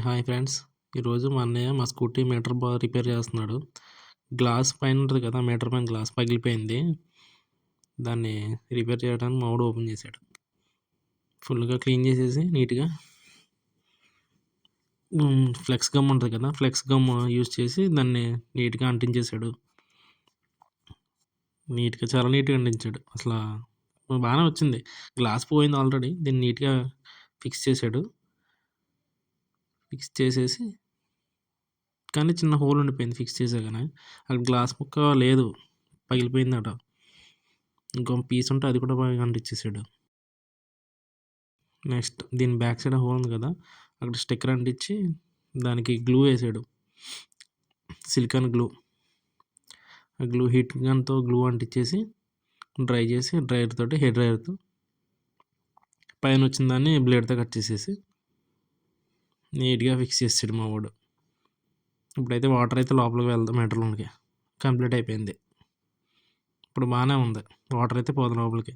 Hi friends. ఈరోజు మా అన్నయ్య మా స్కూటీ మీటర్ రిపేర్ చేస్తున్నాడు. గ్లాస్ పైన ఉంటుంది కదా, మీటర్ పైన గ్లాస్ పగిలిపోయింది. దాన్ని రిపేర్ చేయడానికి మా వాడు ఓపెన్ చేశాడు. ఫుల్గా క్లీన్ చేసేసి నీట్గా ఫ్లెక్స్ గమ్ ఉంటుంది కదా, ఫ్లెక్స్ గమ్ యూజ్ చేసి దాన్ని నీట్గా అంటించేశాడు. చాలా నీట్గా అంటించాడు. అసలు బాగానే వచ్చింది. గ్లాస్ పోయింది ఆల్రెడీ. దీన్ని నీట్గా ఫిక్స్ చేశాడు. ఫిక్స్ చేసేసి కానీ చిన్న హోల్ ఉండిపోయింది ఫిక్స్ చేసాగానే. అక్కడ గ్లాస్ ముక్క లేదు, పగిలిపోయిందట. ఇంకో పీస్ ఉంటే అది కూడా బాగా అంటించేసాడు. నెక్స్ట్ దీని బ్యాక్ సైడ్ హోల్ ఉంది కదా, అక్కడ స్టిక్కర్ అంటించి దానికి గ్లూ వేసాడు, సిలికాన్ గ్లూ. ఆ గ్లూ హీట్ గన్తో గ్లూ అంటించేసి డ్రై చేసి హెయిర్ డ్రైయర్తో పైన వచ్చిన దాన్ని బ్లేడ్తో కట్ చేసేసి నీట్గా ఫిక్స్ చేసాడు మా వాడు. ఇప్పుడైతే వాటర్ అయితే లోపలికి వెళ్దాం, మీటర్లోకి కంప్లీట్ అయిపోయింది. ఇప్పుడు బాగానే ఉంది, వాటర్ అయితే పోదు లోపలికి.